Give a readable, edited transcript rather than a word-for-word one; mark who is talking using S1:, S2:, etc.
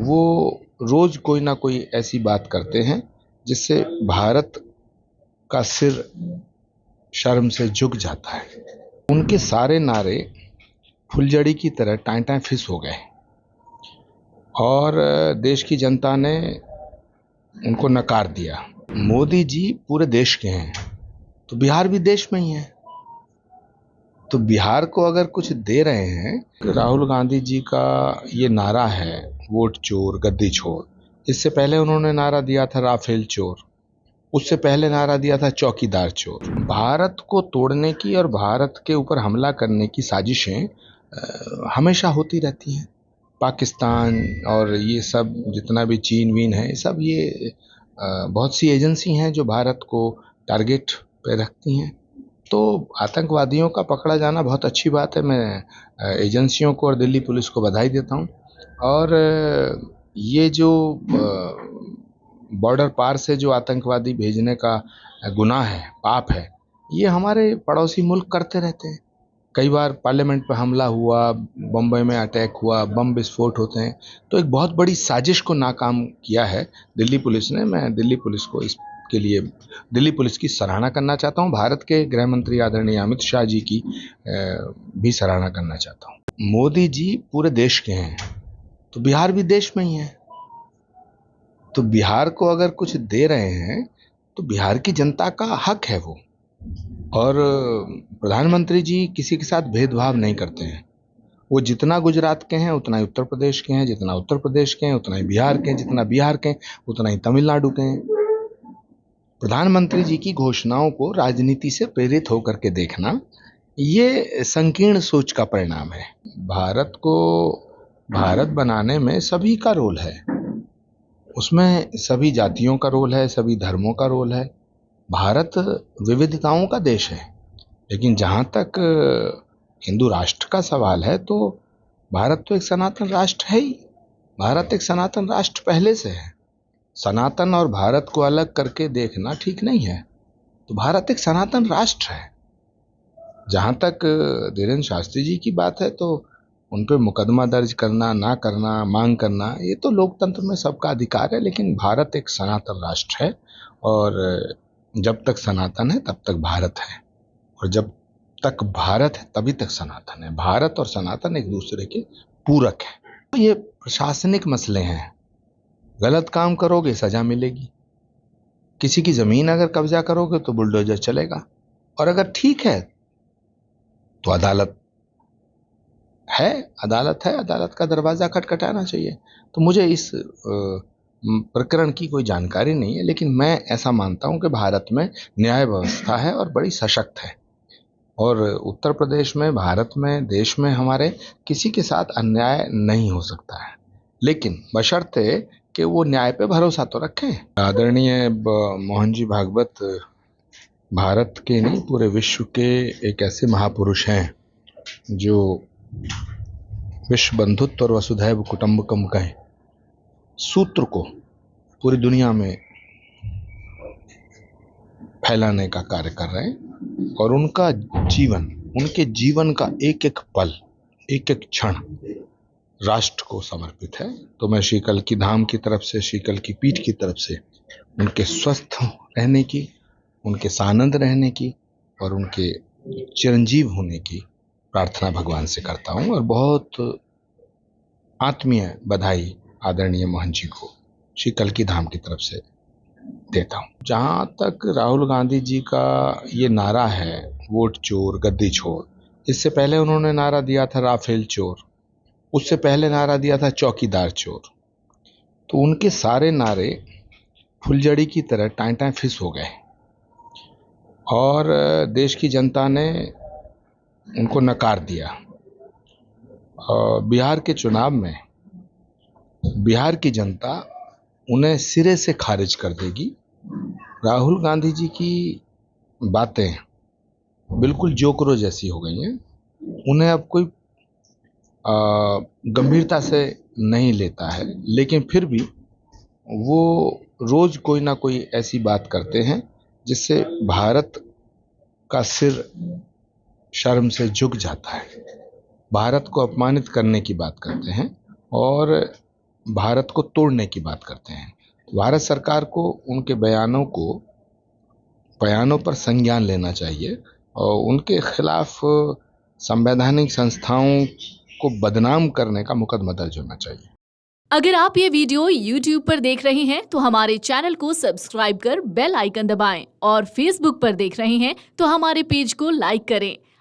S1: वो रोज कोई ना कोई ऐसी बात करते हैं जिससे भारत का सिर शर्म से झुक जाता है। उनके सारे नारे फुलझड़ी की तरह टाएं टाएं फिस हो गए और देश की जनता ने उनको नकार दिया। मोदी जी पूरे देश के हैं तो बिहार भी देश में ही है, तो बिहार को अगर कुछ दे रहे हैं। राहुल गांधी जी का ये नारा है वोट चोर गद्दी छोड़। इससे पहले उन्होंने नारा दिया था राफेल चोर, उससे पहले नारा दिया था चौकीदार चोर। भारत को तोड़ने की और भारत के ऊपर हमला करने की साजिशें हमेशा होती रहती हैं। पाकिस्तान और ये सब जितना भी चीन वीन है, सब ये बहुत सी एजेंसी हैं जो भारत को टारगेट पे रखती हैं। तो आतंकवादियों का पकड़ा जाना बहुत अच्छी बात है। मैं एजेंसियों को और दिल्ली पुलिस को बधाई देता हूँ। और ये जो बॉर्डर पार से जो आतंकवादी भेजने का गुनाह है, पाप है, ये हमारे पड़ोसी मुल्क करते रहते हैं। कई बार पार्लियामेंट पर हमला हुआ, बम्बई में अटैक हुआ, बम विस्फोट होते हैं। तो एक बहुत बड़ी साजिश को नाकाम किया है दिल्ली पुलिस ने। मैं दिल्ली पुलिस को इसके लिए दिल्ली पुलिस की सराहना करना चाहता हूँ। भारत के गृह मंत्री आदरणीय अमित शाह जी की भी सराहना करना चाहता हूँ। मोदी जी पूरे देश के हैं तो बिहार भी देश में ही है, तो बिहार को अगर कुछ दे रहे हैं तो बिहार की जनता का हक है वो। और प्रधानमंत्री जी किसी के साथ भेदभाव नहीं करते हैं। वो जितना गुजरात के हैं उतना ही उत्तर प्रदेश के हैं, जितना उत्तर प्रदेश के हैं उतना ही बिहार के हैं, जितना बिहार के हैं उतना ही तमिलनाडु के हैं। प्रधानमंत्री जी की घोषणाओं को राजनीति से प्रेरित होकर के देखना, ये संकीर्ण सोच का परिणाम है। भारत को भारत बनाने में सभी का रोल है, उसमें सभी जातियों का रोल है, सभी धर्मों का रोल है। भारत विविधताओं का देश है, लेकिन जहाँ तक हिंदू राष्ट्र का सवाल है तो भारत तो एक सनातन राष्ट्र है ही। भारत एक सनातन राष्ट्र पहले से है। सनातन और भारत को अलग करके देखना ठीक नहीं है। तो भारत एक सनातन राष्ट्र है। जहाँ तक धीरेन्द्र शास्त्री जी की बात है तो उन पर मुकदमा दर्ज करना, ना करना, मांग करना, ये तो लोकतंत्र में सबका अधिकार है। लेकिन भारत एक सनातन राष्ट्र है और जब तक सनातन है तब तक भारत है, और जब तक भारत है तभी तक सनातन है। भारत और सनातन एक दूसरे के पूरक है। तो ये प्रशासनिक मसले हैं। गलत काम करोगे सजा मिलेगी, किसी की जमीन अगर कब्जा करोगे तो बुलडोजर चलेगा, और अगर ठीक है तो अदालत है। अदालत का दरवाजा खटखटाना चाहिए। तो मुझे इस प्रकरण की कोई जानकारी नहीं है, लेकिन मैं ऐसा मानता हूं कि भारत में न्याय व्यवस्था है और बड़ी सशक्त है। और उत्तर प्रदेश में, भारत में, देश में हमारे किसी के साथ अन्याय नहीं हो सकता है, लेकिन बशर्ते कि वो न्याय पे भरोसा तो रखें। आदरणीय मोहन जी भागवत भारत के नहीं पूरे विश्व के एक ऐसे महापुरुष हैं जो विश्व बंधुत्व और वसुधैव कुटुंबकम के सूत्र को पूरी दुनिया में फैलाने का कार्य कर रहे हैं। और उनके जीवन का एक एक पल, एक एक क्षण राष्ट्र को समर्पित है। तो मैं श्री कल्की धाम की तरफ से, श्री कल्की पीठ की तरफ से उनके स्वस्थ रहने की, उनके सानंद रहने की और उनके चिरंजीव होने की प्रार्थना भगवान से करता हूँ। और बहुत आत्मीय बधाई आदरणीय मोहन जी को श्री कल्की धाम की तरफ से देता हूँ। जहाँ तक राहुल गांधी जी का ये नारा है वोट चोर गद्दी छोड़, इससे पहले उन्होंने नारा दिया था राफेल चोर, उससे पहले नारा दिया था चौकीदार चोर। तो उनके सारे नारे फुलझड़ी की तरह टाएं टाएं फिस हो गए और देश की जनता ने उनको नकार दिया। और बिहार के चुनाव में बिहार की जनता उन्हें सिरे से खारिज कर देगी। राहुल गांधी जी की बातें बिल्कुल जोकरों जैसी हो गई हैं। उन्हें अब कोई गंभीरता से नहीं लेता है, लेकिन फिर भी वो रोज कोई ना कोई ऐसी बात करते हैं जिससे भारत का सिर शर्म से झुक जाता है। भारत को अपमानित करने की बात करते हैं और भारत को तोड़ने की बात करते हैं। भारत सरकार को उनके बयानों पर संज्ञान लेना चाहिए और उनके खिलाफ संवैधानिक संस्थाओं को बदनाम करने का मुकदमा दर्ज होना चाहिए।
S2: अगर आप ये वीडियो YouTube पर देख रहे हैं तो हमारे चैनल को सब्सक्राइब कर बेल आइकन दबाएं और Facebook पर देख रहे हैं तो हमारे पेज को लाइक करें।